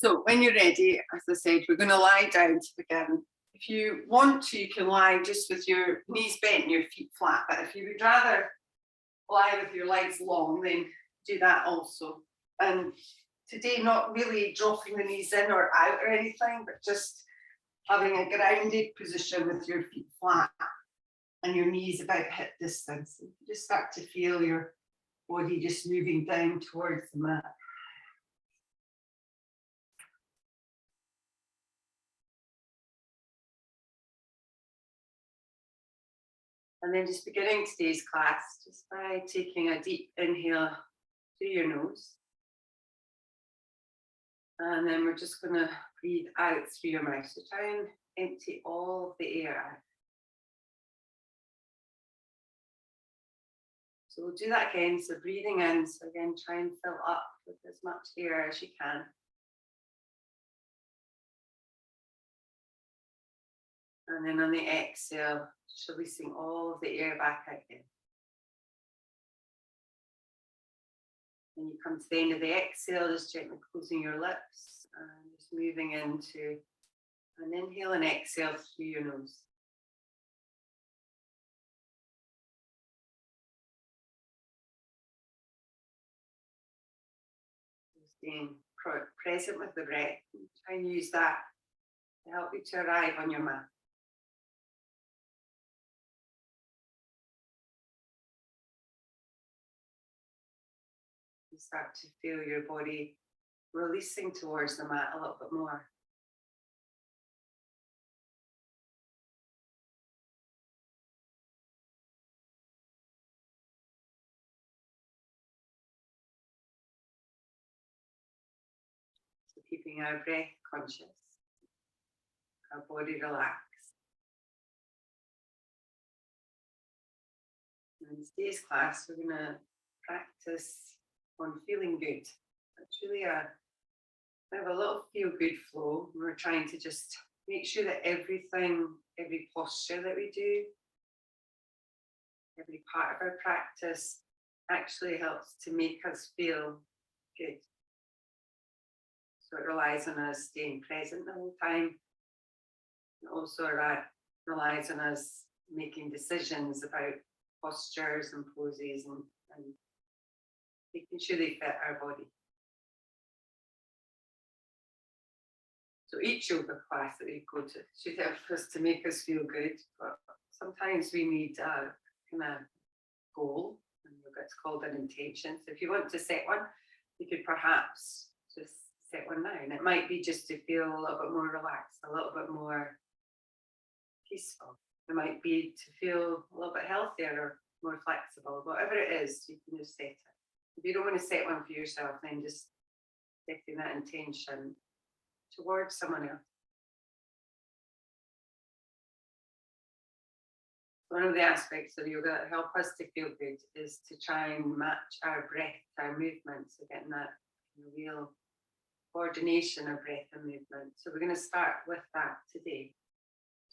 So when you're ready, as I said, we're going to lie down to begin. If you want to, you can lie just with your knees bent and your feet flat. But if you would rather lie with your legs long, then do that also. And today, not really dropping the knees in or out or anything, but just having a grounded position with your feet flat and your knees about hip distance. You just start to feel your body just moving down towards the mat. And then just beginning today's class just by taking a deep inhale through your nose. And then we're just going to breathe out through your mouth. So try and empty all of the air out. So we'll do that again. So breathing in. So again, try and fill up with as much air as you can. And then on the exhale, just releasing all of the air back out again. When you come to the end of the exhale, just gently closing your lips and just moving into an inhale and exhale through your nose. Just being present with the breath. Try and use that to help you to arrive on your mat. You start to feel your body releasing towards the mat a little bit more. So keeping our breath conscious, our body relaxed. In today's class, we're going to practice on feeling good. It's really a little feel good flow. We're trying to just make sure that everything, every posture that we do, every part of our practice actually helps to make us feel good. So it relies on us staying present the whole time. It also relies on us making decisions about postures and poses and making sure they fit our body. So each yoga class that we go to should help us to make us feel good, but sometimes we need a kind of goal, and it's called an intention. So if you want to set one, you could perhaps just set one now, and it might be just to feel a little bit more relaxed, a little bit more peaceful. It might be to feel a little bit healthier or more flexible. Whatever it is, you can just set it. If you don't want to set one for yourself, then just setting that intention towards someone else. One of the aspects of yoga that help us to feel good is to try and match our breath to our movement. So getting that real coordination of breath and movement. So we're going to start with that today.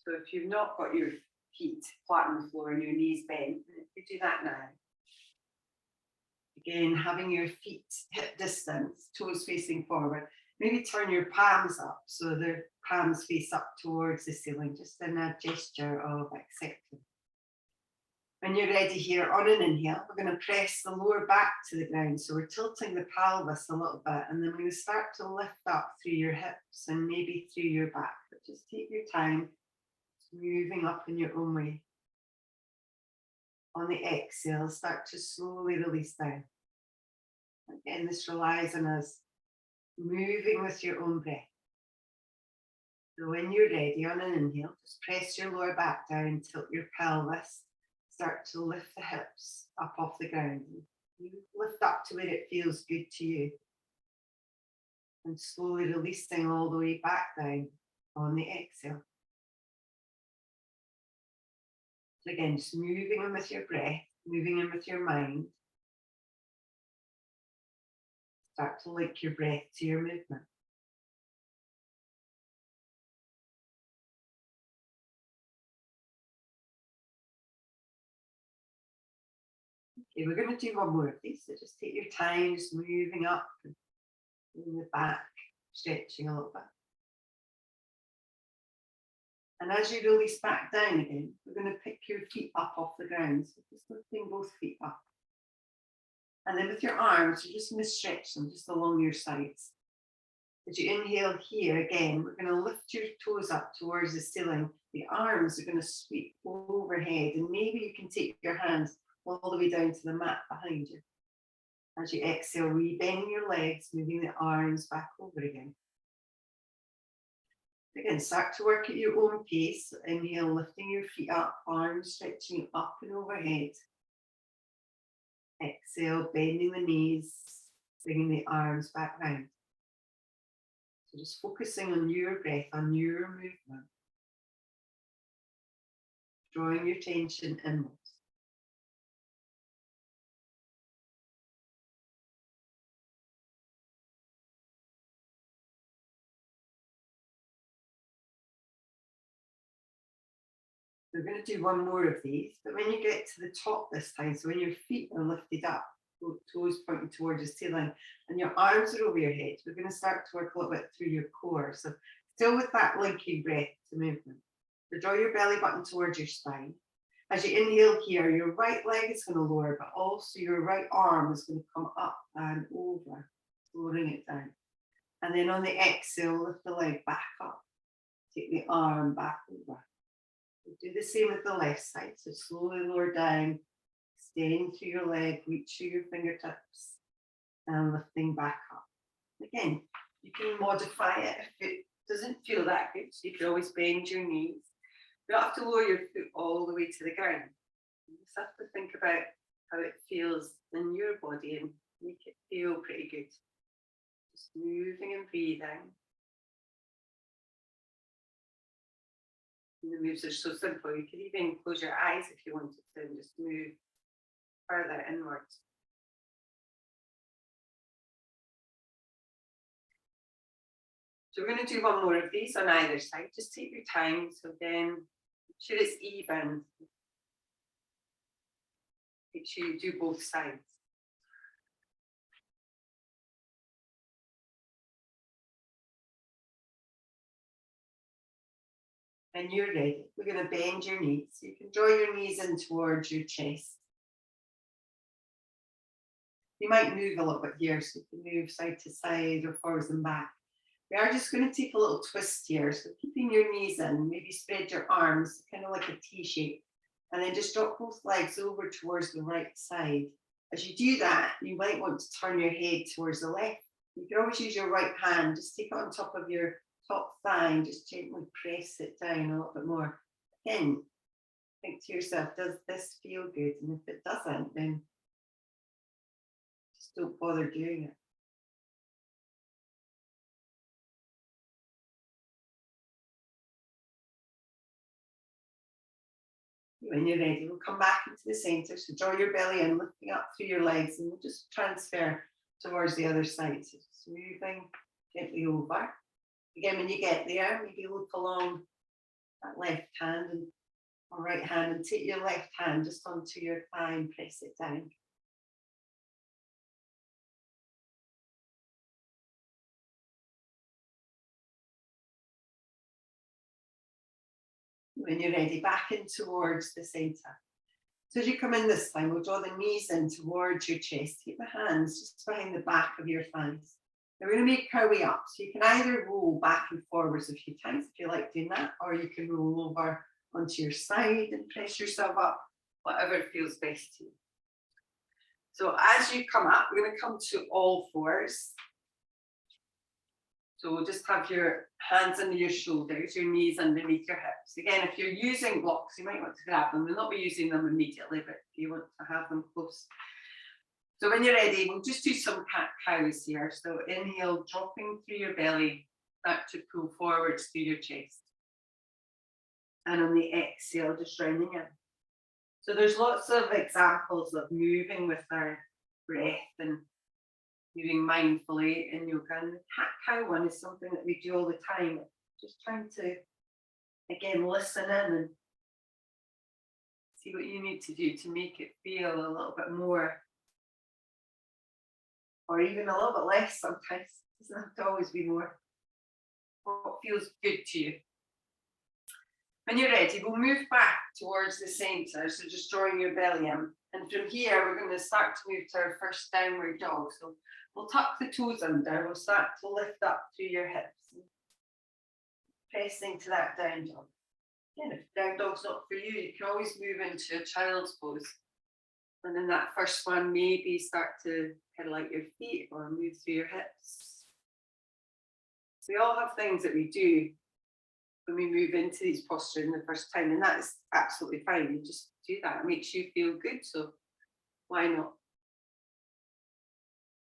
So if you've not got your feet flat on the floor and your knees bent, you do that now. Again, having your feet hip distance, toes facing forward. Maybe turn your palms up so the palms face up towards the ceiling, just in a gesture of acceptance. When you're ready here, on an inhale, we're going to press the lower back to the ground. So we're tilting the pelvis a little bit, and then we're going to start to lift up through your hips and maybe through your back. But just take your time, moving up in your own way. On the exhale, start to slowly release down. Again, this relies on us moving with your own breath. So when you're ready, on an inhale, just press your lower back down, tilt your pelvis, start to lift the hips up off the ground. You lift up to where it feels good to you. And slowly releasing all the way back down on the exhale. So again, just moving in with your breath, moving in with your mind. Start to link your breath to your movement. Okay, we're going to do one more of these. So just take your time, just moving up and moving the back. stretching a little bit. And as you release back down again, we're going to pick your feet up off the ground. So just lifting both feet up. And then with your arms, you're just going to stretch them just along your sides. As you inhale here again, we're going to lift your toes up towards the ceiling. The arms are going to sweep overhead, and maybe you can take your hands all the way down to the mat behind you. As you exhale, re-bending your legs, moving the arms back over again. Again, start to work at your own pace. Inhale, lifting your feet up, arms stretching up and overhead. Exhale, bending the knees, bringing the arms back round. So just focusing on your breath, on your movement. Drawing your attention inwards. We're going to do one more of these, but when you get to the top this time, so when your feet are lifted up, toes pointing towards the ceiling, and your arms are over your head, we're going to start to work a little bit through your core. So still with that linking breath to movement. So draw your belly button towards your spine. As you inhale here, your right leg is going to lower, but also your right arm is going to come up and over, lowering it down. And then on the exhale, lift the leg back up. Take the arm back over. We'll do the same with the left side. So slowly lower down, extend through your leg, reach through your fingertips, and lifting back up. Again, you can modify it if it doesn't feel that good. So you can always bend your knees. You don't have to lower your foot all the way to the ground. You just have to think about how it feels in your body and make it feel pretty good. Just moving and breathing. And the moves are so simple. You could even close your eyes if you wanted to and just move further inwards. So we're going to do one more of these on either side. Just take your time. So again, make sure it's even. Make sure you do both sides. When you're ready, we're going to bend your knees. So you can draw your knees in towards your chest. You might move a little bit here, so you can move side to side or forwards and back. We are just going to take a little twist here. So keeping your knees in, maybe spread your arms, kind of like a T shape. And then just drop both legs over towards the right side. As you do that, you might want to turn your head towards the left. You can always use your right hand, just take it on top of your top thigh and just gently press it down a little bit more. Again, think to yourself, does this feel good? And if it doesn't, then just don't bother doing it. When you're ready, we'll come back into the center. So draw your belly in, lifting up through your legs, and we'll just transfer towards the other side. So just moving gently over. Again, when you get there, maybe look along that left hand and or right hand and take your left hand just onto your thigh and press it down. When you're ready, back in towards the center. So as you come in this time, we'll draw the knees in towards your chest. Keep the hands just behind the back of your thighs. Now we're going to make our way up. So you can either roll back and forwards a few times if you like doing that, or you can roll over onto your side and press yourself up, whatever feels best to you. So as you come up, we're going to come to all fours. So we'll just have your hands under your shoulders, your knees underneath your hips. Again, if you're using blocks, you might want to grab them. We'll not be using them immediately, but if you want to have them close. So when you're ready, we'll just do some cat-cows here. So inhale, dropping through your belly, start to pull forwards through your chest. And on the exhale, just rounding in. So there's lots of examples of moving with our breath and moving mindfully in yoga. And the cat-cow one is something that we do all the time. Just trying to, again, listen in and see what you need to do to make it feel a little bit more, or even a little bit less sometimes. It doesn't have to always be more. what feels good to you. When you're ready, we'll move back towards the center, so just drawing your belly in. And from here, we're going to start to move to our first downward dog. So we'll tuck the toes under, we'll start to lift up through your hips, pressing to that down dog. Again, if down dog's not for you, you can always move into a child's pose. And in that first one, maybe start to pedal out your feet or move through your hips. We all have things that we do when we move into these postures in the first time, and that is absolutely fine. You just do that. It makes you feel good, so why not?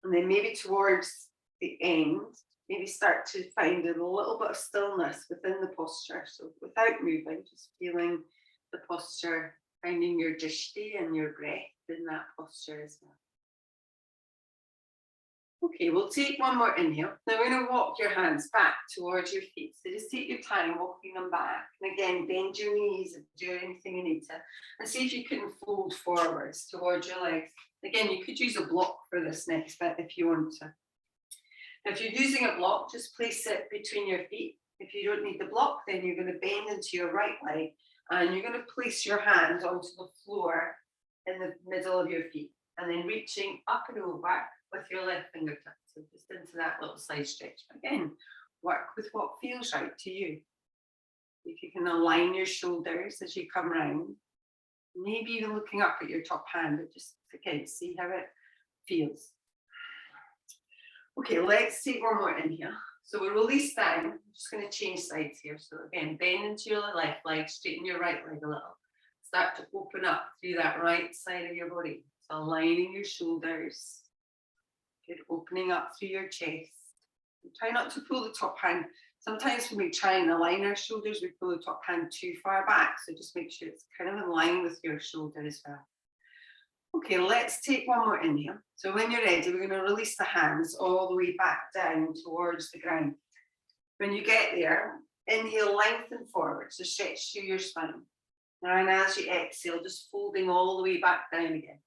And then maybe towards the end, maybe start to find a little bit of stillness within the posture. So without moving, just feeling the posture, finding your drishti and your breath in that posture as well. Okay, we'll take one more inhale. Now we're going to walk your hands back towards your feet. So just take your time walking them back. And again, bend your knees and do anything you need to. And see if you can fold forwards towards your legs. Again, you could use a block for this next bit if you want to. If you're using a block, just place it between your feet. If you don't need the block, then you're going to bend into your right leg and you're going to place your hands onto the floor in the middle of your feet and then reaching up and over with your left fingertips. So just into that little side stretch. Again, work with what feels right to you. If you can align your shoulders as you come round, maybe even looking up at your top hand, but just again, see how it feels. Okay, let's take one more inhale. So we'll release down. I'm just going to change sides here. So again, bend into your left leg, straighten your right leg a little. Start to open up through that right side of your body. So aligning your shoulders. Good, opening up through your chest. And try not to pull the top hand. Sometimes when we try and align our shoulders, we pull the top hand too far back. So just make sure it's kind of in line with your shoulder as well. Okay, let's take one more inhale. So when you're ready, we're going to release the hands all the way back down towards the ground. When you get there, inhale, lengthen forward, so stretch through your spine. And as you exhale, just folding all the way back down again.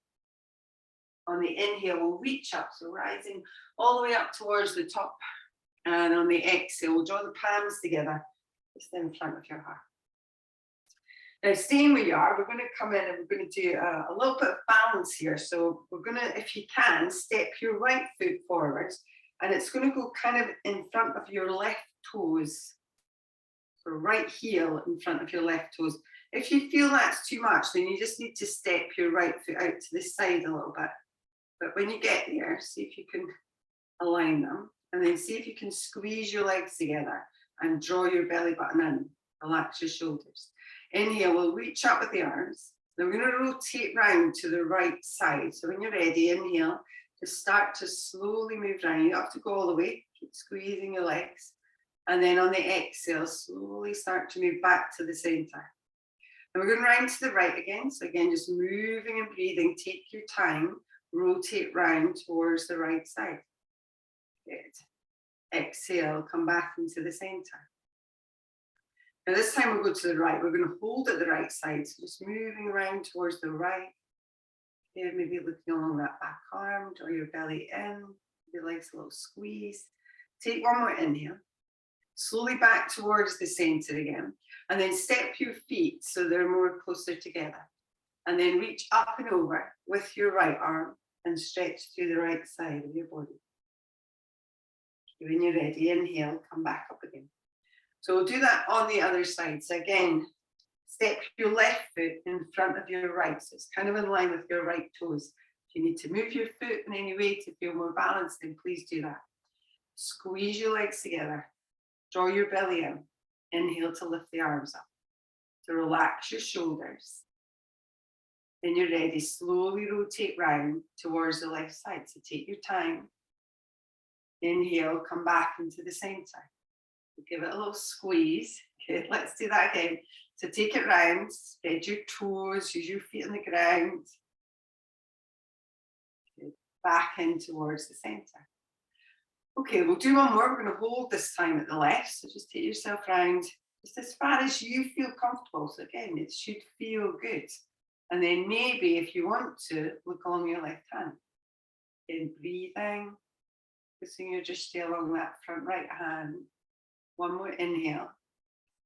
On the inhale, we'll reach up, so rising all the way up towards the top. And on the exhale, we'll draw the palms together, just in front of your heart. Now, staying where you are, we're going to come in and we're going to do a little bit of balance here. So we're going to, if you can, step your right foot forwards, and it's going to go kind of in front of your left toes. So right heel in front of your left toes. If you feel that's too much, then you just need to step your right foot out to this side a little bit. But when you get there, see if you can align them, and then see if you can squeeze your legs together and draw your belly button in. Relax your shoulders. Inhale, we'll reach up with the arms. Then we're going to rotate round to the right side. So when you're ready, inhale, just start to slowly move round. You don't have to go all the way. Keep squeezing your legs. And then on the exhale, slowly start to move back to the center. And we're going round to the right again. So again, just moving and breathing. Take your time. Rotate round towards the right side. Good. Exhale, come back into the center. Now this time we'll go to the right. We're going to hold at the right side. So just moving around towards the right. Here, maybe looking along that back arm, draw your belly in, your legs a little squeeze. Take one more inhale. Slowly back towards the center again. And then step your feet so they're more closer together. And then reach up and over with your right arm and stretch through the right side of your body. When you're ready, inhale, come back up again. So we'll do that on the other side. So again, step your left foot in front of your right. So it's kind of in line with your right toes. If you need to move your foot in any way to feel more balanced, then please do that. Squeeze your legs together. Draw your belly in. Inhale to lift the arms up. To relax your shoulders. Then you're ready, slowly rotate round towards the left side. So take your time. Inhale, come back into the center. Give it a little squeeze. Okay, let's do that again. So take it round, spread your toes, use your feet on the ground. Okay, back in towards the center. Okay, we'll do one more. We're going to hold this time at the left. So just take yourself round just as far as you feel comfortable. So again, it should feel good. And then maybe if you want to, look along your left hand. Again, breathing, pushing your drishti along that front right hand. One more inhale.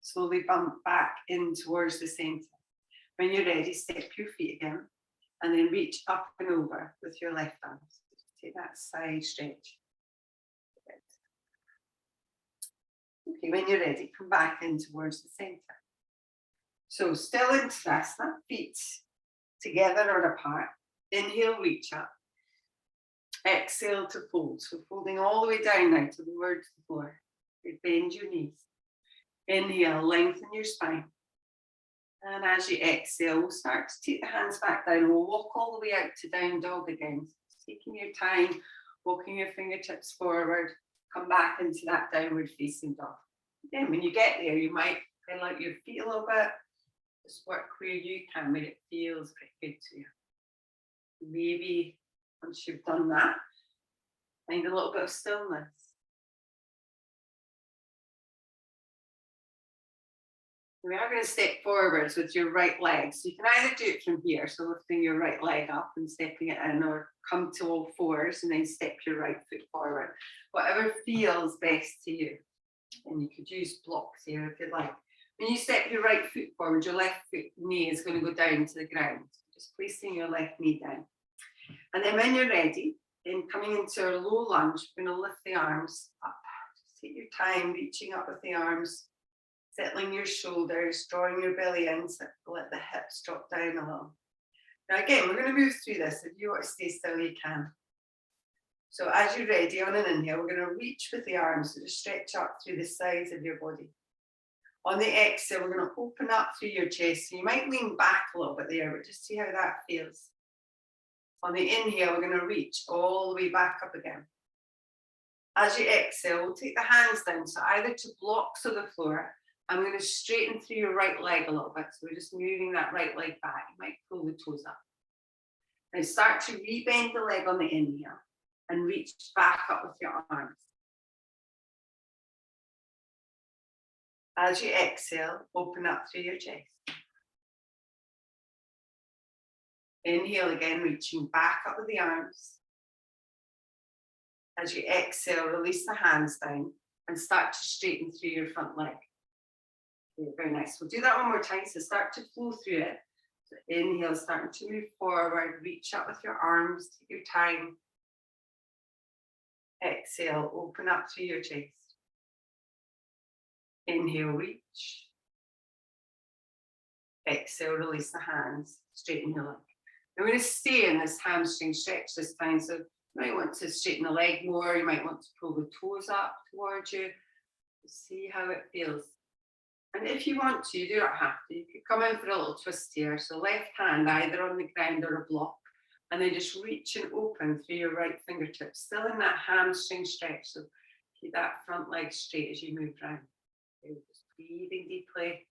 Slowly bump back in towards the center. When you're ready, step your feet again and then reach up and over with your left arm. Take that side stretch. Okay, when you're ready, come back in towards the center. So still in Tadasana, feet together or apart. Inhale, reach up. Exhale to fold. So folding all the way down now towards the floor. You bend your knees. Inhale, lengthen your spine. And as you exhale, we'll start to take the hands back down. We'll walk all the way out to down dog again. Taking your time, walking your fingertips forward. Come back into that downward facing dog. Then when you get there, you might feel like your feet a little bit. Just work where you can, where it feels pretty good to you. Maybe once you've done that, find a little bit of stillness. We are going to step forwards with your right leg. So you can either do it from here, so lifting your right leg up and stepping it in, or come to all fours and then step your right foot forward. Whatever feels best to you. And you could use blocks here if you'd like. When you step your right foot forward, your left foot knee is going to go down to the ground. Just placing your left knee down. And then when you're ready, then coming into our low lunge, we're going to lift the arms up. Just take your time reaching up with the arms, settling your shoulders, drawing your belly in, so let the hips drop down a little. Now again, we're going to move through this. If you want to stay still, you can. So as you're ready, on an inhale, we're going to reach with the arms, so just stretch up through the sides of your body. On the exhale, we're going to open up through your chest. So you might lean back a little bit there, but just see how that feels. On the inhale, we're going to reach all the way back up again. As you exhale, we'll take the hands down, so either to blocks of the floor. I'm going to straighten through your right leg a little bit. So we're just moving that right leg back. You might pull the toes up. Now start to rebend the leg on the inhale and reach back up with your arms. As you exhale, open up through your chest. Inhale again, reaching back up with the arms. As you exhale, release the hands down and start to straighten through your front leg. Okay, very nice. We'll do that one more time. So start to flow through it. So inhale, starting to move forward, reach up with your arms, take your time. Exhale, open up through your chest. Inhale, reach. Exhale, release the hands, straighten your leg. We're going to stay in this hamstring stretch this time. So you might want to straighten the leg more. You might want to pull the toes up towards you. See how it feels. And if you want to, you do not have to. You could come in for a little twist here. So left hand either on the ground or a block. And then just reach and open through your right fingertips. Still in that hamstring stretch. So keep that front leg straight as you move around. Okay, just breathing deeply.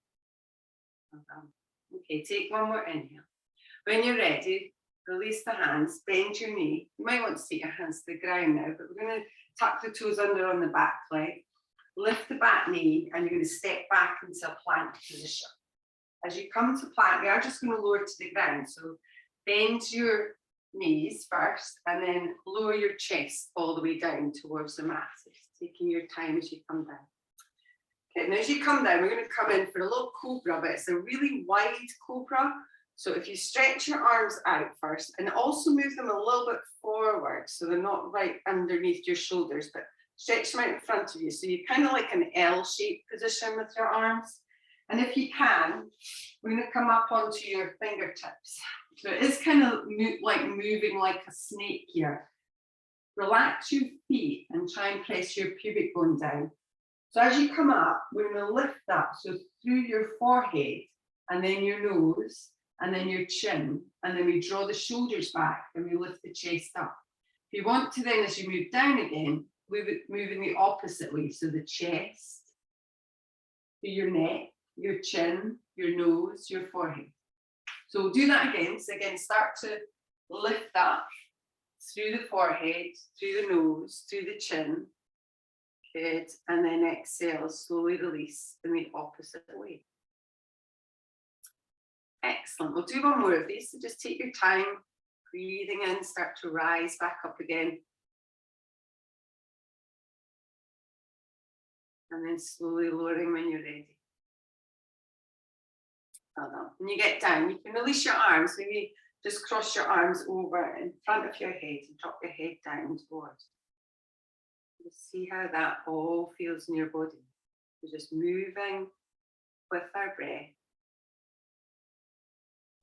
Okay, take one more inhale. When you're ready, release the hands, bend your knee. You might want to take your hands to the ground now, but we're going to tuck the toes under on the back leg. Lift the back knee and you're going to step back into a plank position. As you come to plank, we are just going to lower to the ground. So bend your knees first and then lower your chest all the way down towards the mat. So just taking your time as you come down. Okay, and as you come down, we're going to come in for a little cobra, but it's a really wide cobra. So if you stretch your arms out first and also move them a little bit forward, so they're not right underneath your shoulders, but stretch them out in front of you. So you're kind of like an L-shaped position with your arms. And if you can, we're going to come up onto your fingertips. So it is kind of like moving like a snake here. Relax your feet and try and press your pubic bone down. So as you come up, we're going to lift up. So through your forehead and then your nose and then your chin. And then we draw the shoulders back and we lift the chest up. If you want to then, as you move down again, we would move in the opposite way. So the chest, to your neck, your chin, your nose, your forehead. So we'll do that again. So again, start to lift up through the forehead, through the nose, through the chin. Good. And then exhale, slowly release in the opposite way. Excellent. We'll do one more of these. So just take your time, breathing in, start to rise back up again. And then slowly lowering when you're ready. Well done. When you get down, you can release your arms. Maybe just cross your arms over in front of your head and drop your head down towards. Just see how that all feels in your body. We're just moving with our breath.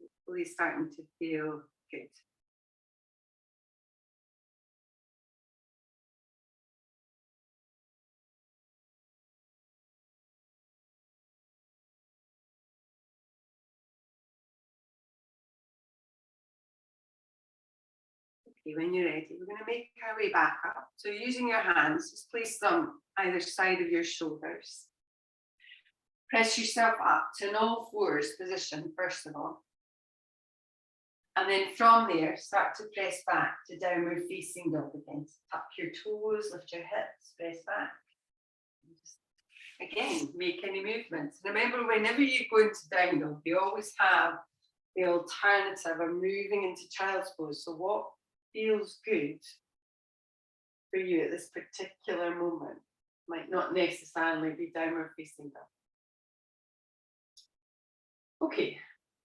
Hopefully starting to feel good. Okay, when you're ready, we're going to make our way back up. So using your hands, just place them either side of your shoulders. Press yourself up to an all fours position, first of all. And then from there, start to press back to downward facing dog again. Tuck your toes, lift your hips, press back. Just, again, make any movements. Remember, whenever you go into down dog, you always have the alternative of moving into child's pose. So what feels good for you at this particular moment might not necessarily be downward facing dog. Okay,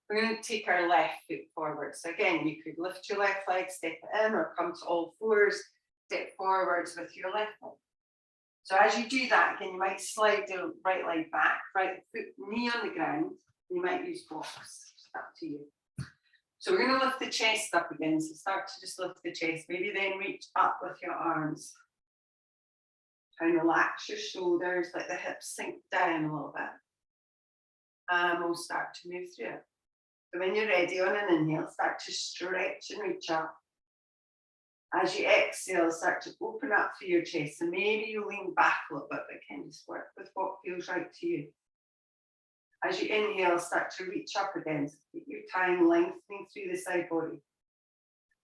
we're going to take our left foot forward. So again, you could lift your left leg, step it in, or come to all fours, step forwards with your left leg. So as you do that, again, you might slide the right leg back, right foot, knee on the ground. You might use blocks, it's up to you. So we're going to lift the chest up again. So start to just lift the chest. Maybe then reach up with your arms. Try and relax your shoulders, let the hips sink down a little bit. And we'll start to move through it. So when you're ready, on an inhale, start to stretch and reach up. As you exhale, start to open up through your chest. So maybe you lean back a little bit, but can just work with what feels right to you. As you inhale, start to reach up again. So take your time lengthening through the side body.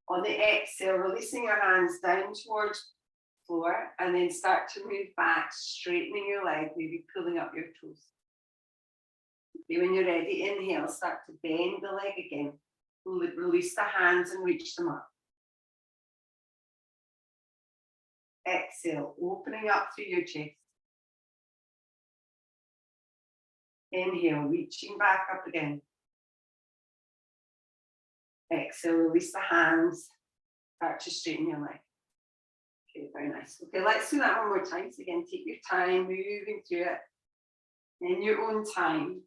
On the exhale, releasing your hands down towards the floor, and then start to move back, straightening your leg, maybe pulling up your toes. When you're ready, inhale, start to bend the leg again. Release the hands and reach them up. Exhale, opening up through your chest. Inhale, reaching back up again. Exhale, release the hands. Start to straighten your leg. Okay, very nice. Okay, let's do that one more time. So again, take your time, moving through it in your own time.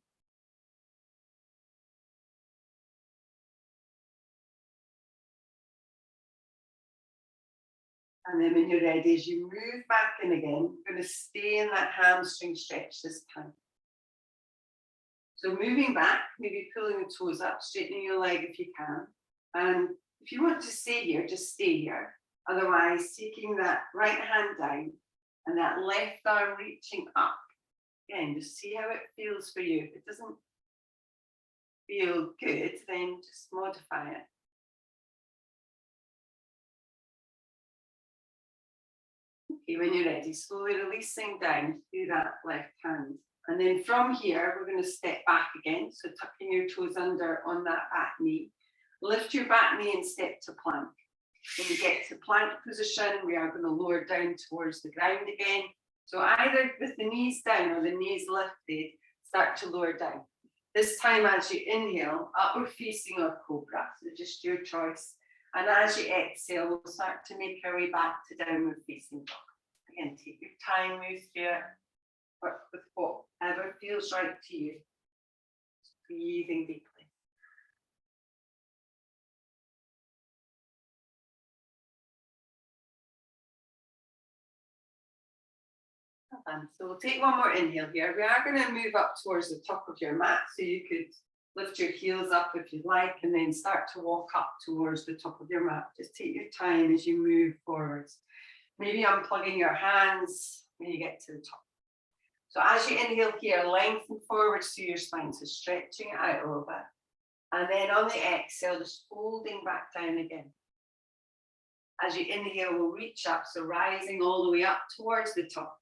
And then when you're ready, as you move back in again, you're going to stay in that hamstring stretch this time. So moving back, maybe pulling the toes up, straightening your leg if you can. And if you want to stay here, just stay here. Otherwise, taking that right hand down and that left arm reaching up. Again, just see how it feels for you. If it doesn't feel good, then just modify it. Okay, when you're ready, slowly releasing down through that left hand. And then from here, we're going to step back again. So tucking your toes under on that back knee. Lift your back knee and step to plank. When you get to plank position, we are going to lower down towards the ground again. So either with the knees down or the knees lifted, start to lower down. This time as you inhale, upward facing or cobra, so just your choice. And as you exhale, we'll start to make our way back to downward facing dog. Again, take your time, move through it, work with whatever feels right to you. Just breathing deeply. So we'll take one more inhale here. We are going to move up towards the top of your mat, so you could lift your heels up if you'd like, and then start to walk up towards the top of your mat. Just take your time as you move forwards. Maybe unplugging your hands when you get to the top. So as you inhale here, lengthen forwards through your spine, so stretching it out a little bit. And then on the exhale, just folding back down again. As you inhale, we'll reach up, so rising all the way up towards the top.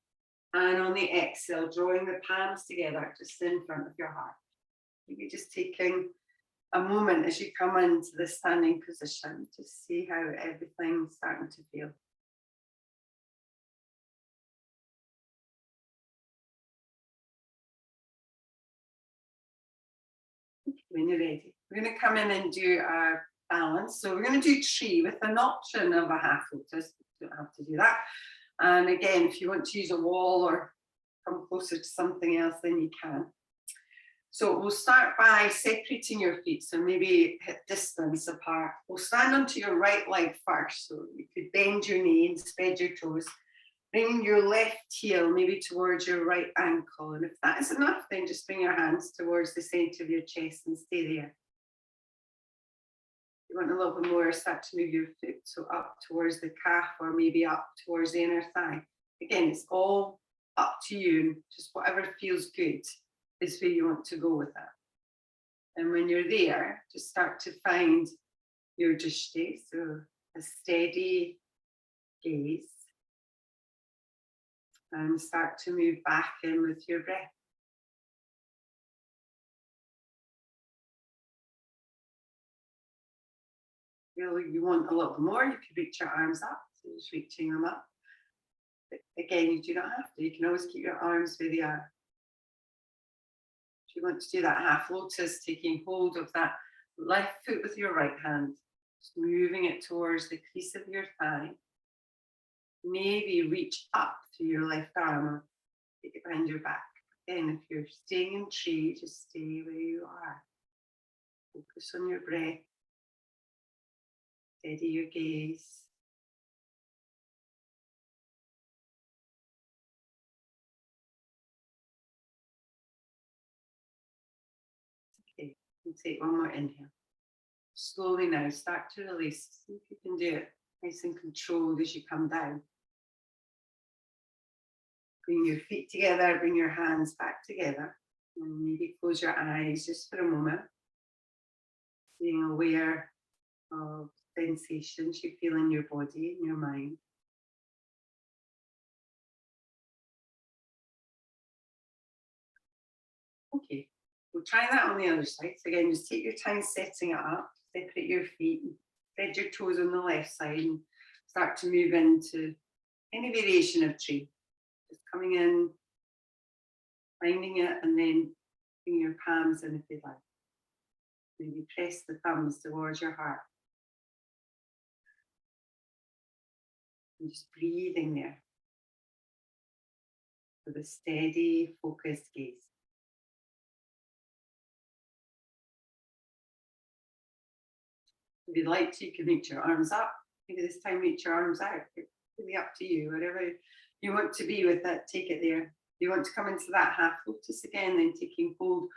And on the exhale, drawing the palms together just in front of your heart. Maybe just taking a moment as you come into the standing position to see how everything's starting to feel. when you're ready, we're going to come in and do our balance. So we're going to do tree with an option of a half lotus. You don't have to do that. And again, if you want to use a wall or come closer to something else, then you can. So we'll start by separating your feet. So maybe hip distance apart. We'll stand onto your right leg first. So you could bend your knee and spread your toes. Bring your left heel maybe towards your right ankle. And if that is enough, then just bring your hands towards the center of your chest and stay there. If you want a little bit more, start to move your foot. So up towards the calf or maybe up towards the inner thigh. Again, it's all up to you. Just whatever feels good is where you want to go with that. And when you're there, just start to find your drishti, so a steady gaze. And start to move back in with your breath. You want a little more, you could reach your arms up, so just reaching them up. But again, you do not have to, you can always keep your arms where they are. If you want to do that half lotus, taking hold of that left foot with your right hand, just moving it towards the crease of your thigh. Maybe reach up to your left arm or take it behind your back. Again, if you're staying in tree, just stay where you are. Focus on your breath. Steady your gaze. Okay, and take one more inhale. Slowly now, start to release. See if you can do it nice and controlled as you come down. Bring your feet together, bring your hands back together, and maybe close your eyes just for a moment. Being aware of sensations you feel in your body, in your mind. Okay, we'll try that on the other side. So again, just take your time setting it up, separate your feet, spread your toes on the left side and start to move into any variation of tree. Just coming in, finding it, and then bring your palms in if you like. Maybe press the thumbs towards your heart. And just breathing there with a steady, focused gaze. If you'd like to, you can reach your arms up. Maybe this time reach your arms out. It's really up to you. Wherever you want to be with it, take it there. If you want to come into that half lotus again, then taking hold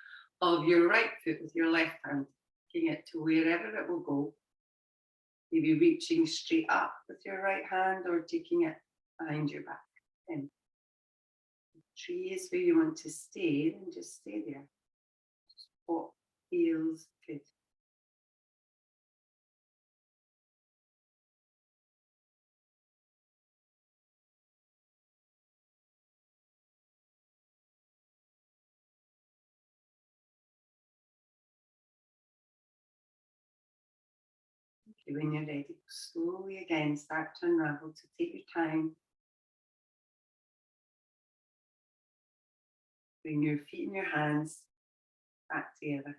of your right foot with your left hand, taking it to wherever it will go. Maybe reaching straight up with your right hand or taking it behind your back. And the tree is where you want to stay, then just stay there. Just what feels good. Okay, when you're ready, slowly again start to unravel, to take your time. Bring your feet and your hands back together.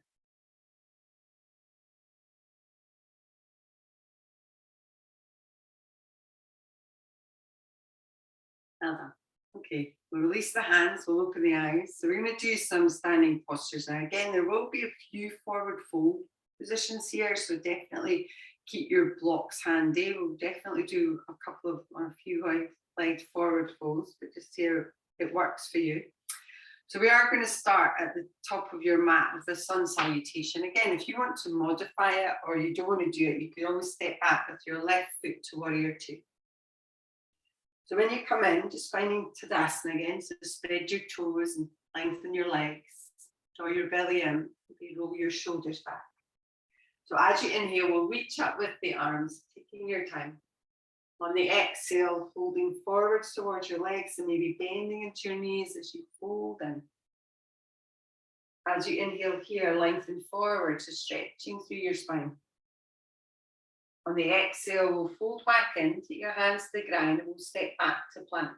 Well done. Okay, we'll release the hands, we'll open the eyes. So we're going to do some standing postures now. Again, there will be a few forward fold positions here, so definitely keep your blocks handy. We'll definitely do a couple of, or a few wide forward folds, but just see how it works for you. So we are going to start at the top of your mat with the sun salutation. Again, if you want to modify it or you don't want to do it, you can always step back with your left foot to warrior two. So when you come in, just finding Tadasana again, so spread your toes and lengthen your legs, draw your belly in, maybe roll your shoulders back. So as you inhale, we'll reach up with the arms, taking your time. On the exhale, folding forwards towards your legs and maybe bending into your knees as you fold in. As you inhale here, lengthen forward, so stretching through your spine. On the exhale, we'll fold back in, take your hands to the ground, and we'll step back to plank.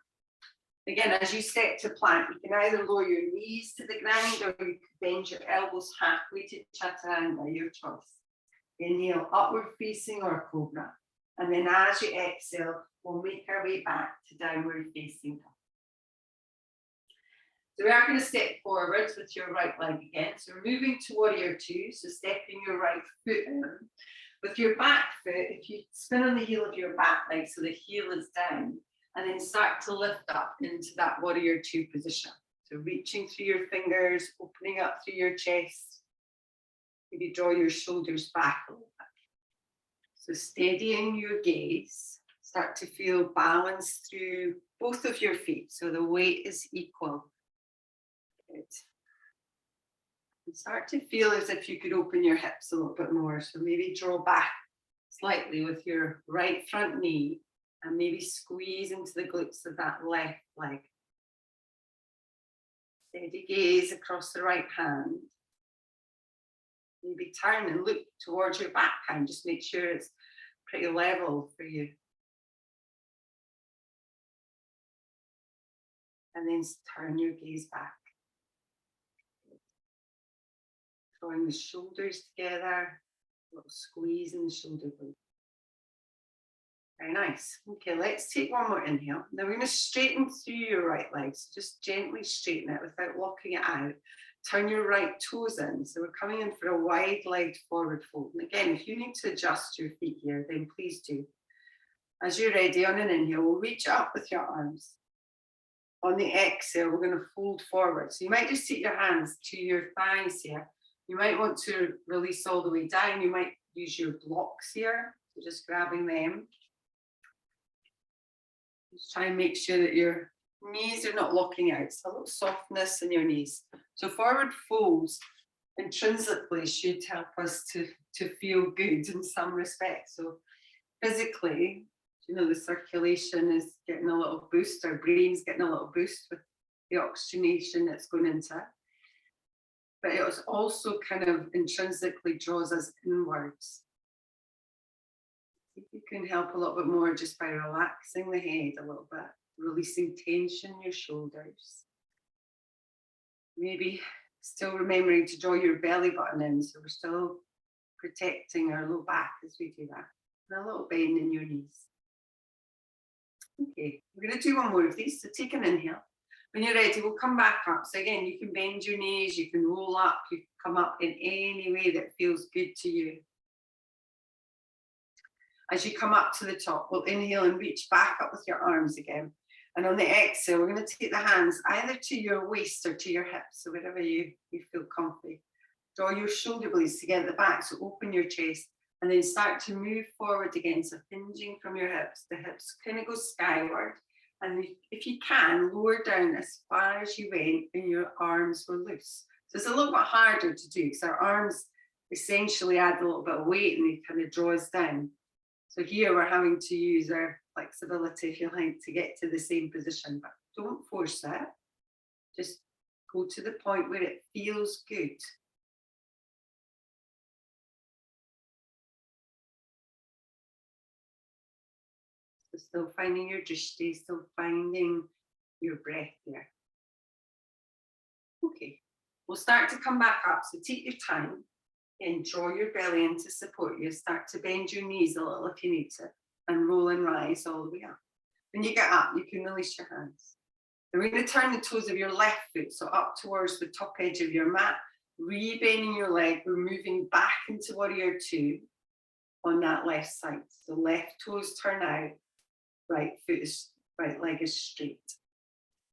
Again, as you step to plank, you can either lower your knees to the ground or you can bend your elbows halfway to chaturanga, your choice. Inhale, upward facing or cobra. And then as you exhale, we'll make our way back to downward facing dog. So we are going to step forwards with your right leg again. So we're moving to warrior two. So stepping your right foot in. With your back foot, if you spin on the heel of your back leg so the heel is down, and then start to lift up into that warrior two position. So reaching through your fingers, opening up through your chest. Maybe draw your shoulders back a little bit. So steadying your gaze, start to feel balance through both of your feet. So the weight is equal. Good. And start to feel as if you could open your hips a little bit more. So maybe draw back slightly with your right front knee and maybe squeeze into the glutes of that left leg. Steady gaze across the right hand. Maybe turn and look towards your back hand. Just make sure it's pretty level for you. And then turn your gaze back. Drawing the shoulders together, a little squeeze in the shoulder blade. Very nice. Okay, let's take one more inhale. Now we're going to straighten through your right leg. So just gently straighten it without locking it out. Turn your right toes in. So we're coming in for a wide-legged forward fold. And again, if you need to adjust your feet here, then please do. As you're ready, on an inhale, we'll reach up with your arms. On the exhale, we're going to fold forward. So you might just take your hands to your thighs here. You might want to release all the way down. You might use your blocks here. So just grabbing them. Just try and make sure that your knees are not locking out. So a little softness in your knees. So forward folds intrinsically should help us to feel good in some respects. So physically, you know, the circulation is getting a little boost. Our brain's getting a little boost with the oxygenation that's going into it. But it also kind of intrinsically draws us inwards. You can help a little bit more just by relaxing the head a little bit, releasing tension in your shoulders. Maybe still remembering to draw your belly button in, so we're still protecting our low back as we do that. And a little bend in your knees. Okay, we're going to do one more of these, so take an inhale. When you're ready, we'll come back up. So again, you can bend your knees, you can roll up, you can come up in any way that feels good to you. As you come up to the top, we'll inhale and reach back up with your arms again. And on the exhale, we're going to take the hands either to your waist or to your hips, so wherever you feel comfy. Draw your shoulder blades together at the back, so open your chest, and then start to move forward again, so hinging from your hips. The hips kind of go skyward, and if you can, lower down as far as you went and your arms were loose. So it's a little bit harder to do because our arms essentially add a little bit of weight and they kind of draw us down. So here we're having to use our flexibility, if you like, to get to the same position, but don't force that. Just go to the point where it feels good. So still finding your drishti, still finding your breath there. Okay, we'll start to come back up. So take your time and draw your belly in to support you. Start to bend your knees a little if you need to, and roll and rise all the way up. When you get up, you can release your hands. Then we're going to turn the toes of your left foot, so up towards the top edge of your mat, re-bending your leg. We're moving back into warrior two on that left side. So left toes turn out, right leg is straight.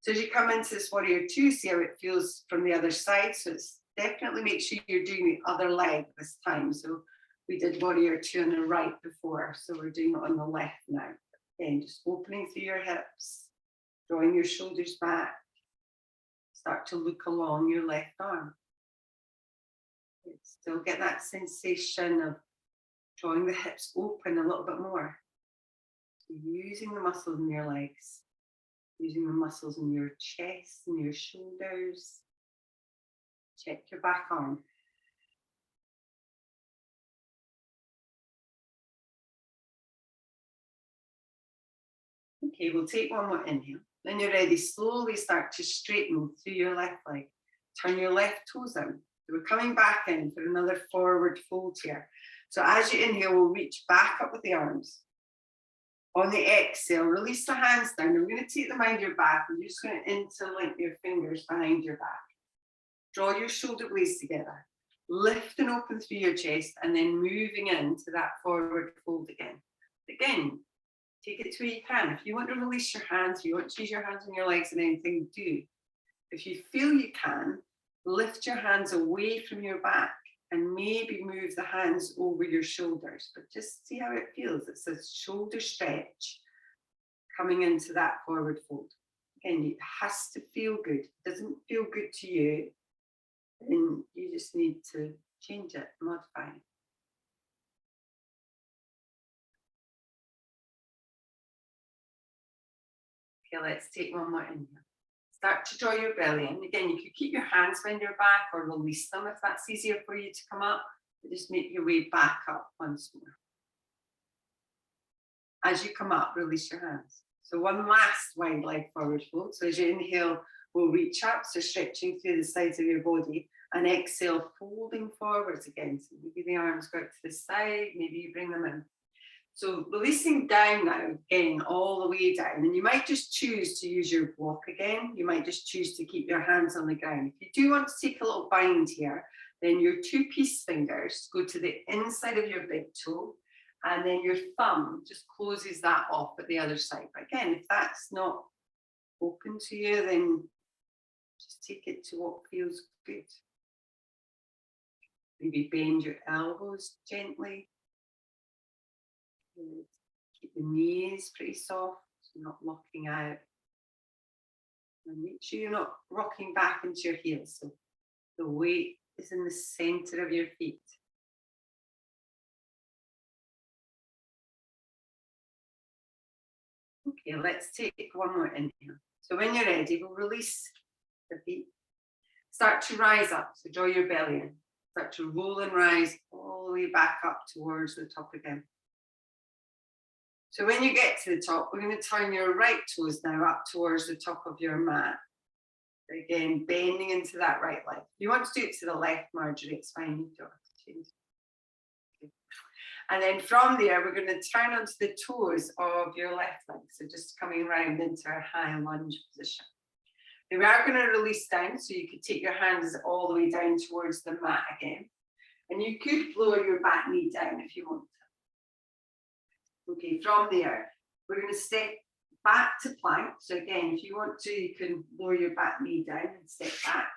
So as you come into this warrior two, see how it feels from the other side. So it's definitely make sure you're doing the other leg this time. So we did warrior two on the right before, so we're doing it on the left now. Again, just opening through your hips, drawing your shoulders back. Start to look along your left arm. Still get that sensation of drawing the hips open a little bit more. So using the muscles in your legs, using the muscles in your chest and your shoulders. Check your back arm. Okay, we'll take one more inhale. When you're ready, slowly start to straighten through your left leg. Turn your left toes in. So we're coming back in for another forward fold here. So as you inhale, we'll reach back up with the arms. On the exhale, release the hands down. I'm going to take them behind your back. I'm just going to interlink your fingers behind your back. Draw your shoulder blades together. Lift and open through your chest, and then moving into that forward fold again. Again, take it to where you can. If you want to release your hands, if you want to use your hands on your legs and anything, do. If you feel you can, lift your hands away from your back and maybe move the hands over your shoulders, but just see how it feels. It's a shoulder stretch coming into that forward fold. Again, it has to feel good. It doesn't feel good to you, then you just need to change it, modify it. Okay, let's take one more in here. Start to draw your belly in. Again, you could keep your hands behind your back or release them if that's easier for you to come up. But just make your way back up once more. As you come up, release your hands. So one last wide leg forward fold. So as you inhale, we'll reach up, so stretching through the sides of your body, and exhale, folding forwards again. So maybe the arms go out to the side, maybe you bring them in. So releasing down now, again, all the way down. And you might just choose to use your block again. You might just choose to keep your hands on the ground. If you do want to take a little bind here, then your two peace fingers go to the inside of your big toe, and then your thumb just closes that off at the other side. But again, if that's not open to you, then just take it to what feels good. Maybe bend your elbows gently. Keep the knees pretty soft, so not locking out. And make sure you're not rocking back into your heels. So the weight is in the center of your feet. Okay, let's take one more inhale. So when you're ready, we'll release the feet. Start to rise up. So draw your belly in. Start to roll and rise all the way back up towards the top again. So when you get to the top, we're going to turn your right toes now up towards the top of your mat. Again, bending into that right leg. If you want to do it to the left, Marjorie, it's fine. You don't have to change. Okay. And then from there, we're going to turn onto the toes of your left leg. So just coming round into our high lunge position. Now we are going to release down, so you could take your hands all the way down towards the mat again. And you could lower your back knee down if you want to. Okay, from there, we're going to step back to plank. So again, if you want to, you can lower your back knee down and step back.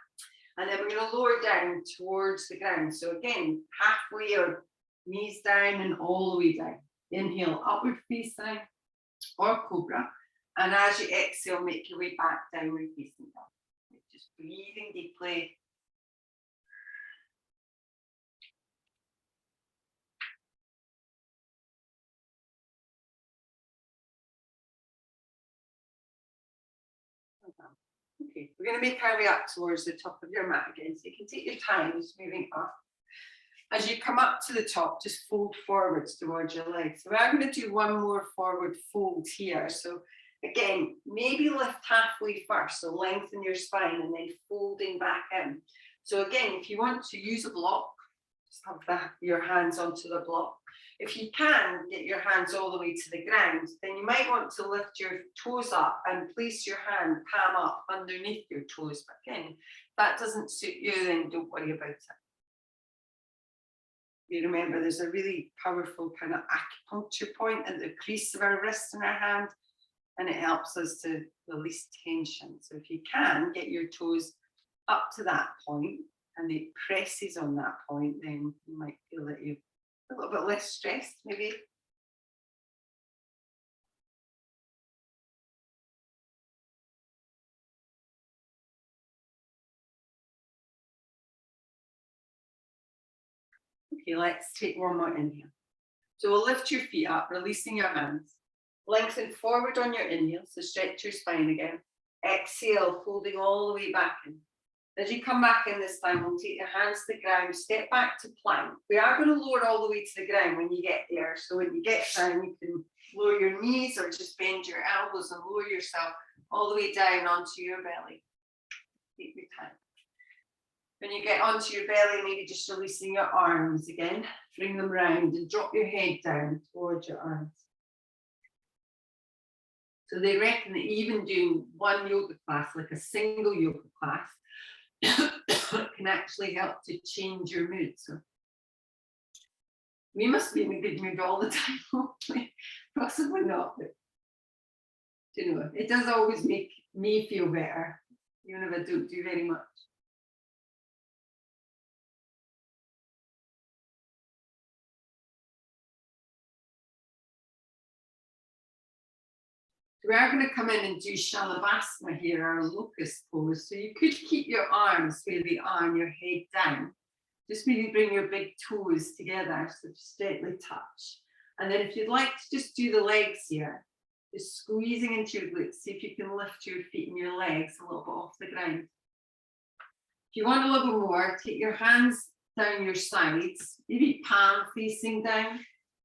And then we're going to lower down towards the ground. So again, halfway or knees down and all the way down. Inhale, upward facing or cobra. And as you exhale, make your way back, downward facing dog. Just breathing deeply. Okay, we're going to make our way up towards the top of your mat again. So you can take your time, just moving up. As you come up to the top, just fold forwards towards your legs. So I'm going to do one more forward fold here. So again, maybe lift halfway first, so lengthen your spine and then folding back in. So again, if you want to use a block, just have your hands onto the block. If you can get your hands all the way to the ground, then you might want to lift your toes up and place your hand palm up underneath your toes. But again, if that doesn't suit you, then don't worry about it. You remember there's a really powerful kind of acupuncture point at the crease of our wrist and our hand, and it helps us to release tension. So if you can get your toes up to that point and it presses on that point, then you might feel that you're a little bit less stressed, maybe. Okay, let's take one more inhale. So we'll lift your feet up, releasing your hands. Lengthen forward on your inhale, so stretch your spine again. Exhale, folding all the way back in. As you come back in this time, we'll take your hands to the ground, step back to plank. We are going to lower all the way to the ground when you get there. So when you get down, you can lower your knees or just bend your elbows and lower yourself all the way down onto your belly. Take your time. When you get onto your belly, maybe just releasing your arms again, bring them round and drop your head down towards your arms. So they reckon that even doing one yoga class, like a single yoga class, can actually help to change your mood. So we must be in a good mood all the time, hopefully. Possibly not, but you know, it does always make me feel better, even if I don't do very much. We are going to come in and do Shalabhasana here, our locust pose. So you could keep your arms where they are and your head down. Just maybe bring your big toes together, so just gently touch. And then if you'd like to just do the legs here, just squeezing into your glutes, see if you can lift your feet and your legs a little bit off the ground. If you want a little more, take your hands down your sides, maybe palm facing down,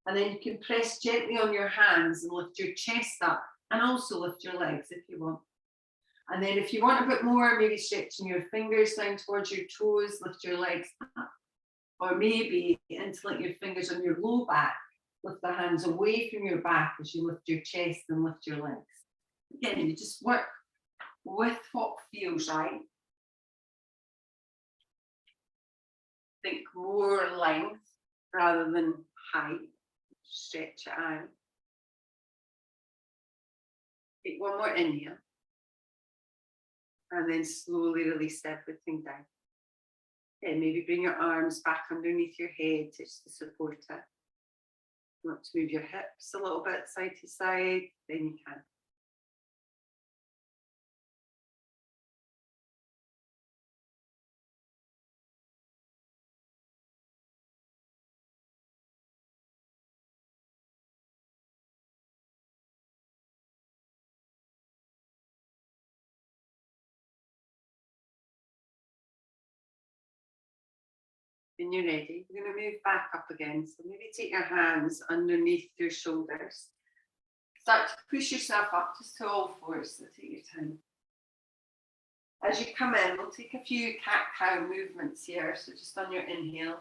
and then you can press gently on your hands and lift your chest up, and also lift your legs if you want. And then if you want a bit more, maybe stretching your fingers down towards your toes, lift your legs up. Or maybe interlink your fingers on your low back, lift the hands away from your back as you lift your chest and lift your legs. Again, you just work with what feels right. Think more length rather than height. Stretch it out. Take one more inhale. And then slowly release everything down. And maybe bring your arms back underneath your head just to support it. You want to move your hips a little bit side to side, then you can. When you're ready, you're going to move back up again. So maybe take your hands underneath your shoulders. Start to push yourself up just to all fours, so take your time. As you come in, we'll take a few cat-cow movements here. So just on your inhale,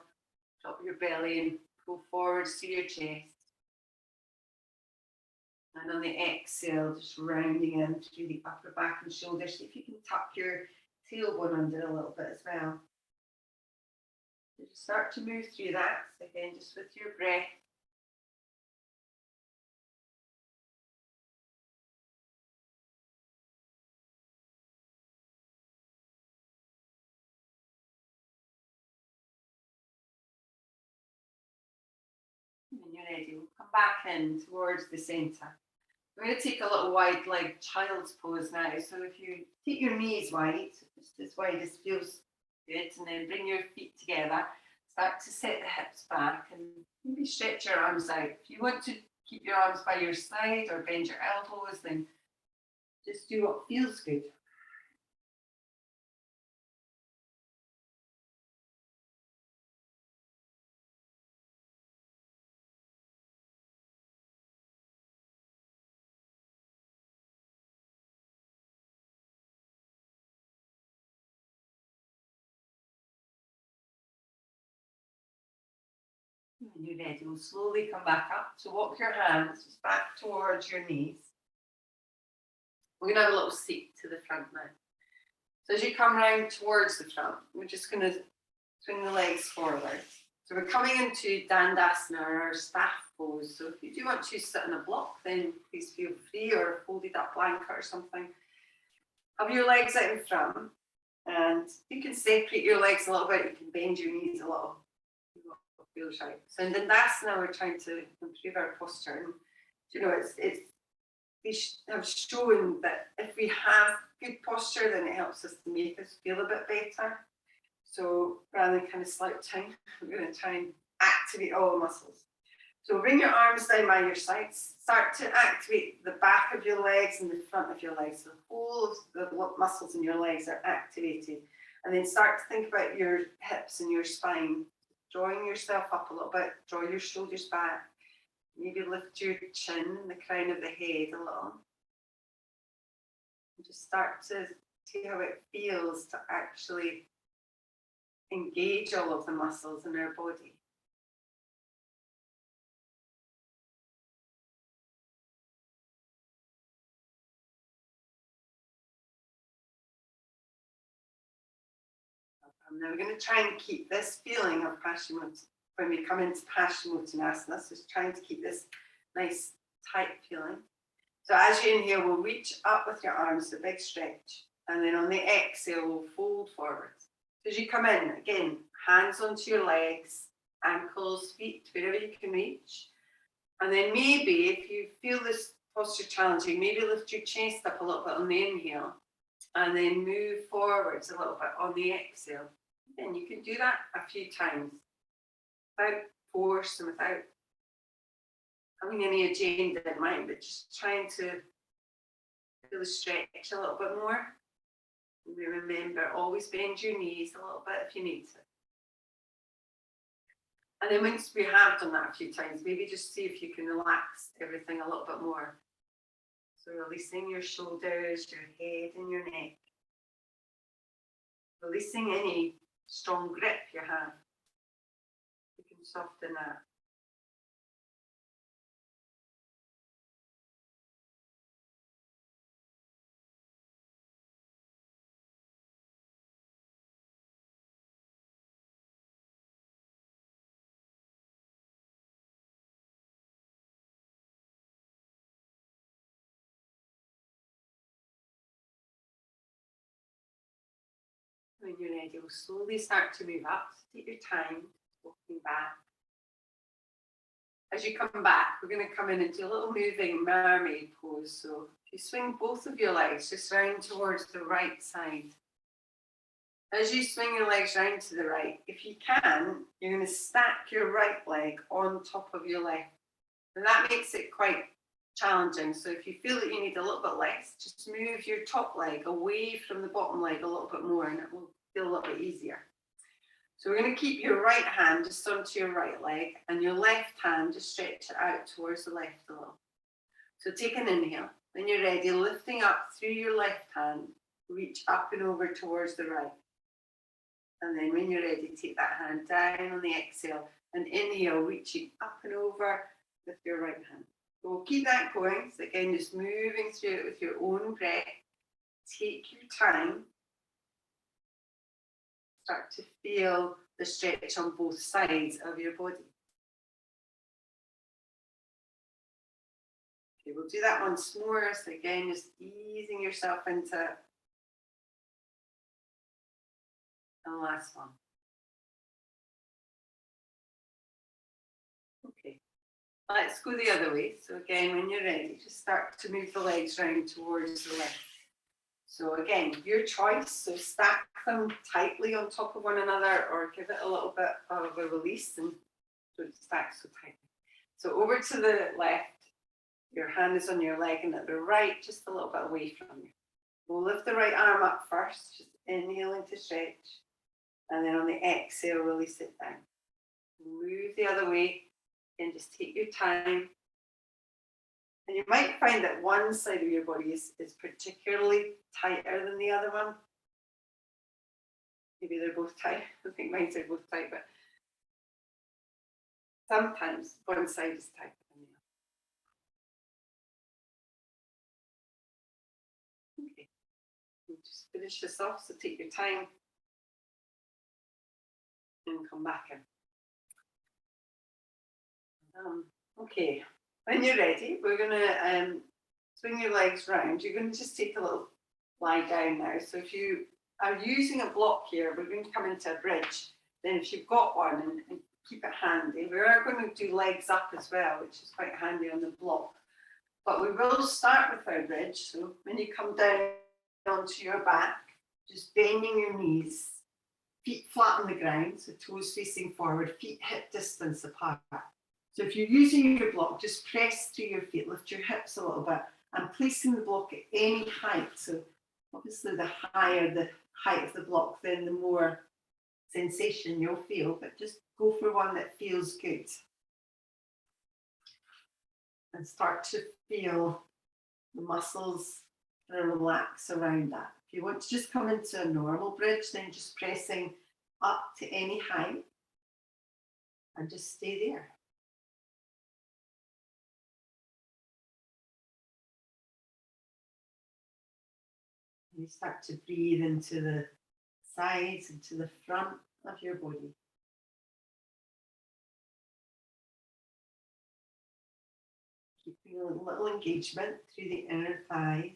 drop your belly and pull forwards to your chest. And on the exhale, just rounding in through the upper back and shoulders. See if you can tuck your tailbone under a little bit as well. Just start to move through that. So again, just with your breath. When you're ready, we'll come back in towards the centre. We're going to take a little wide leg child's pose now. So if you take your knees wide, just as wide as feels good, and then bring your feet together, start to set the hips back and maybe stretch your arms out. If you want to keep your arms by your side or bend your elbows, then just do what feels good. When you're ready, we'll slowly come back up. So walk your hands just back towards your knees. We're going to have a little seat to the front now. So as you come round towards the front, we're just going to swing the legs forward. So we're coming into Dandasana, our staff pose. So if you do want to sit in a block, then please feel free, or folded up blanket or something. Have your legs out in front, and you can separate your legs a little bit. You can bend your knees a little. Feels right. So in Dandasana, we're trying to improve our posture. And, you know, we have shown that if we have good posture, then it helps us to make us feel a bit better. So rather than kind of slouching, we're going to try and activate all the muscles. So bring your arms down by your sides. Start to activate the back of your legs and the front of your legs. So all of the muscles in your legs are activated. And then start to think about your hips and your spine. Drawing yourself up a little bit, draw your shoulders back, maybe lift your chin and the crown of the head a little. And just start to see how it feels to actually engage all of the muscles in our body. And now we're going to try and keep this feeling of Paschimottanasana when we come into Paschimottanasana. So just trying to keep this nice tight feeling. So as you inhale, we'll reach up with your arms, a big stretch. And then on the exhale, we'll fold forward. So as you come in, again, hands onto your legs, ankles, feet, wherever you can reach. And then maybe if you feel this posture challenging, maybe lift your chest up a little bit on the inhale and then move forwards a little bit on the exhale. And you can do that a few times without force and without having any agenda in mind, but just trying to feel the stretch a little bit more. And remember, always bend your knees a little bit if you need to. And then once we have done that a few times, maybe just see if you can relax everything a little bit more. So releasing your shoulders, your head and your neck. Releasing any strong grip you have. You can soften that. When you're ready, we'll slowly start to move up. So take your time, walking back. As you come back, we're going to come in and do a little moving mermaid pose. So if you swing both of your legs just round towards the right side. As you swing your legs round to the right, if you can, you're going to stack your right leg on top of your left. And that makes it quite challenging. So if you feel that you need a little bit less, just move your top leg away from the bottom leg a little bit more and it will feel a little bit easier. So we're going to keep your right hand just onto your right leg and your left hand just stretch it out towards the left a little. So take an inhale. When you're ready, lifting up through your left hand, reach up and over towards the right. And then when you're ready, take that hand down on the exhale and inhale, reaching up and over with your right hand. So we'll keep that going. So again, just moving through it with your own breath. Take your time. Start to feel the stretch on both sides of your body. Okay, we'll do that once more. So again, just easing yourself into it. And last one. Okay, let's go the other way. So again, when you're ready, just start to move the legs round towards the left. So again, your choice. So stack them tightly on top of one another or give it a little bit of a release and don't stack so tightly. So over to the left, your hand is on your leg and at the right, just a little bit away from you. We'll lift the right arm up first, just inhaling to stretch. And then on the exhale, release it down. Move the other way and just take your time. And you might find that one side of your body is particularly tighter than the other one. Maybe they're both tight. I think mine are both tight, but sometimes one side is tighter than the other. Okay. And just finish this off, so take your time and come back in. Okay. When you're ready, we're going to swing your legs round. You're going to just take a little lie down now. So if you are using a block here, we're going to come into a bridge. Then if you've got one, and keep it handy. We are going to do legs up as well, which is quite handy on the block. But we will start with our bridge. So when you come down onto your back, just bending your knees, feet flat on the ground, so toes facing forward, feet hip distance apart. So if you're using your block, just press through your feet, lift your hips a little bit, and placing the block at any height. So obviously the higher the height of the block, then the more sensation you'll feel, but just go for one that feels good. And start to feel the muscles and relax around that. If you want to just come into a normal bridge, then just pressing up to any height and just stay there. You start to breathe into the sides and to the front of your body. Keeping a little engagement through the inner thighs.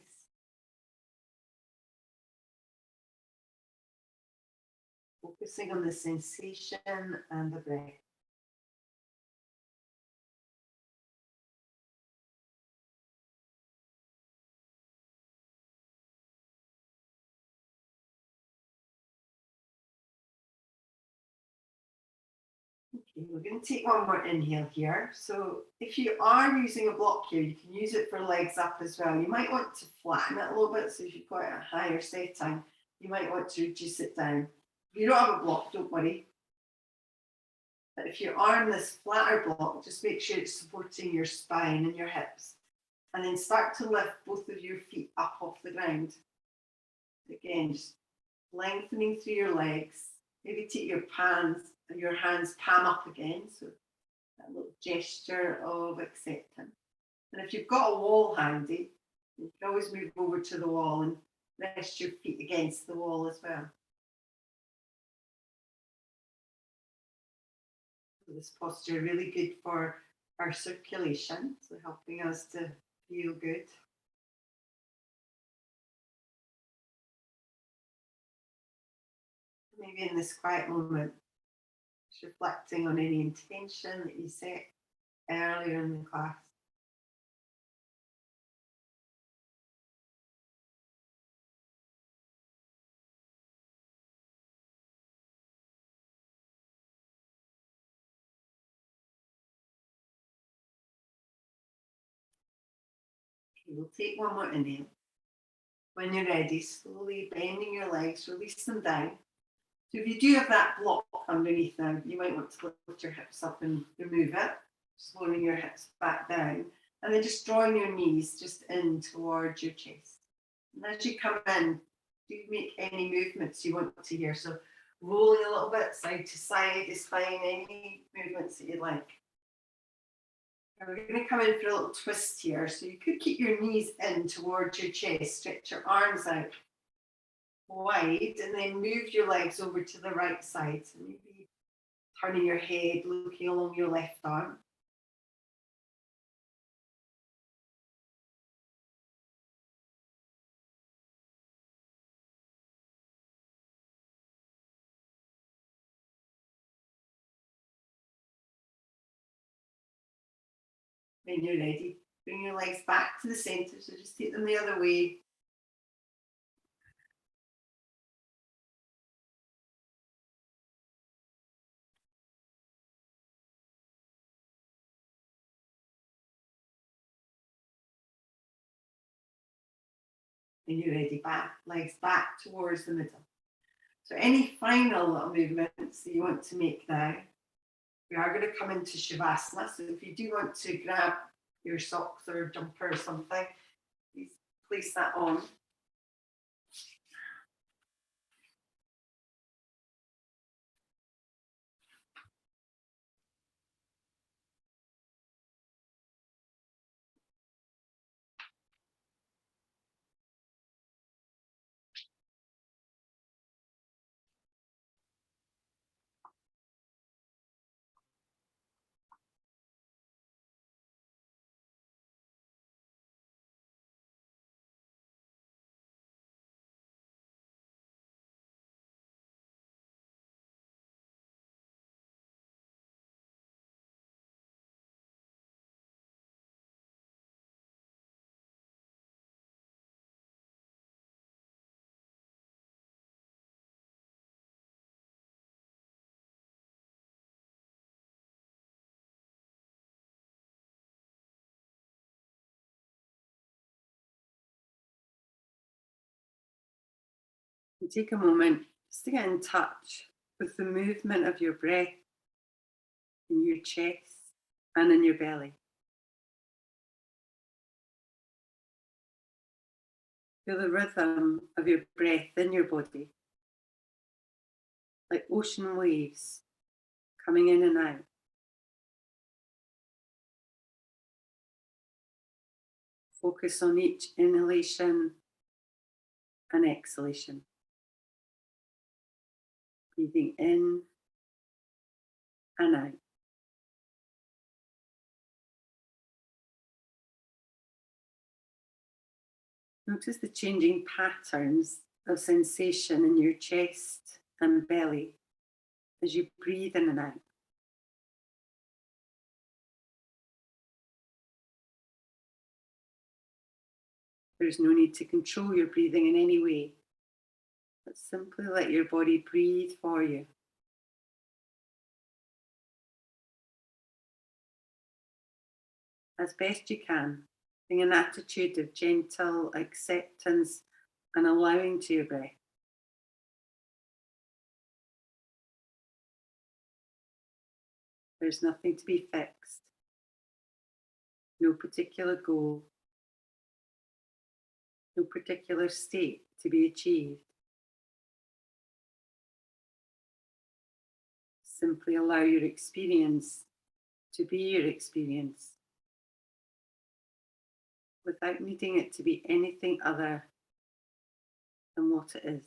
Focusing on the sensation and the breath. Okay, we're going to take one more inhale here. So if you are using a block here, you can use it for legs up as well. You might want to flatten it a little bit. So if you've got a higher setting, you might want to reduce it down. If you don't have a block, don't worry. But if you are on this flatter block, just make sure it's supporting your spine and your hips. And then start to lift both of your feet up off the ground. Again, just lengthening through your legs. Maybe take your hands palm up again. So that little gesture of acceptance. And if you've got a wall handy, you can always move over to the wall and rest your feet against the wall as well. So this posture really good for our circulation, so helping us to feel good. Maybe in this quiet moment, just reflecting on any intention that you set earlier in the class. Okay, we'll take one more inhale. When you're ready, slowly bending your legs, release them down. So if you do have that block underneath now, you might want to lift your hips up and remove it, slowing your hips back down, and then just drawing your knees just in towards your chest. And as you come in, do make any movements you want to hear. So rolling a little bit side to side is fine, any movements that you like. And we're going to come in for a little twist here. So you could keep your knees in towards your chest, stretch your arms out wide, and then move your legs over to the right side. So maybe turning your head, looking along your left arm. When you're ready, bring your legs back to the center. So just take them the other way. When you're ready, back, legs back towards the middle. So any final little movements that you want to make now, we are going to come into Shavasana. So if you do want to grab your socks or jumper or something, please place that on. And take a moment just to get in touch with the movement of your breath in your chest and in your belly. Feel the rhythm of your breath in your body, like ocean waves coming in and out. Focus on each inhalation and exhalation. Breathing in and out. Notice the changing patterns of sensation in your chest and belly as you breathe in and out. There's no need to control your breathing in any way, but simply let your body breathe for you. As best you can, bring an attitude of gentle acceptance and allowing to your breath. There's nothing to be fixed, no particular goal, no particular state to be achieved. Simply allow your experience to be your experience without needing it to be anything other than what it is.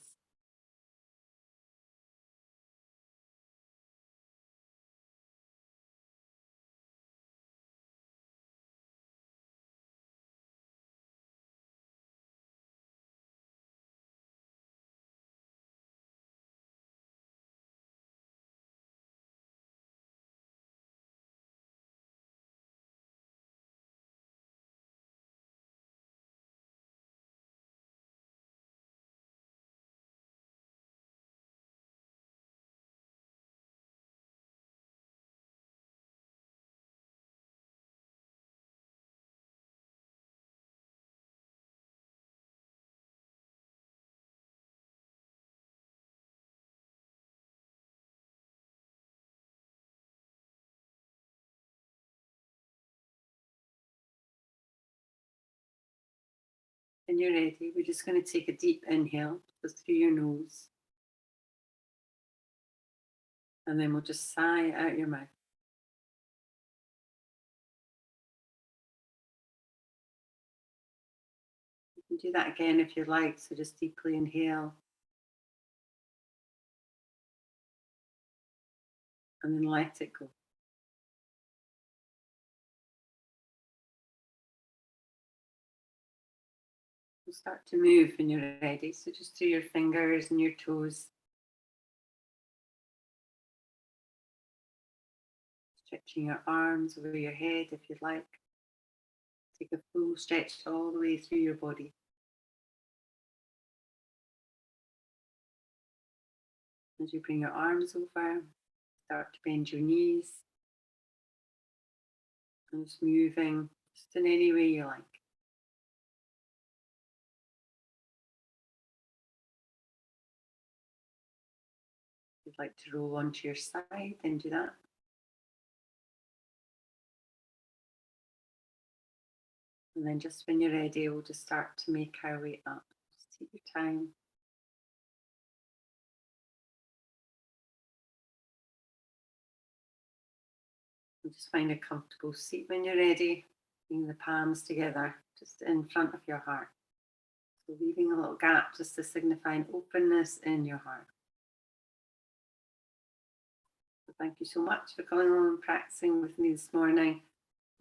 When you're ready, we're just going to take a deep inhale just through your nose. And then we'll just sigh out your mouth. You can do that again if you like, so just deeply inhale. And then let it go. We'll start to move when you're ready. So just through your fingers and your toes. Stretching your arms over your head if you'd like. Take a full stretch all the way through your body. As you bring your arms over, start to bend your knees. And just moving just in any way you like. If you'd like to roll onto your side, then do that. And then just when you're ready, we'll just start to make our way up. Just take your time. And just find a comfortable seat when you're ready. Bring the palms together, just in front of your heart. So leaving a little gap just to signify an openness in your heart. So thank you so much for coming along and practicing with me this morning.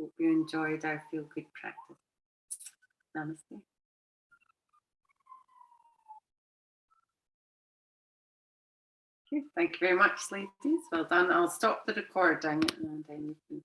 Hope you enjoyed our Feel Good practice. Namaste. Okay, thank you very much, ladies. Well done. I'll stop the recording and then you can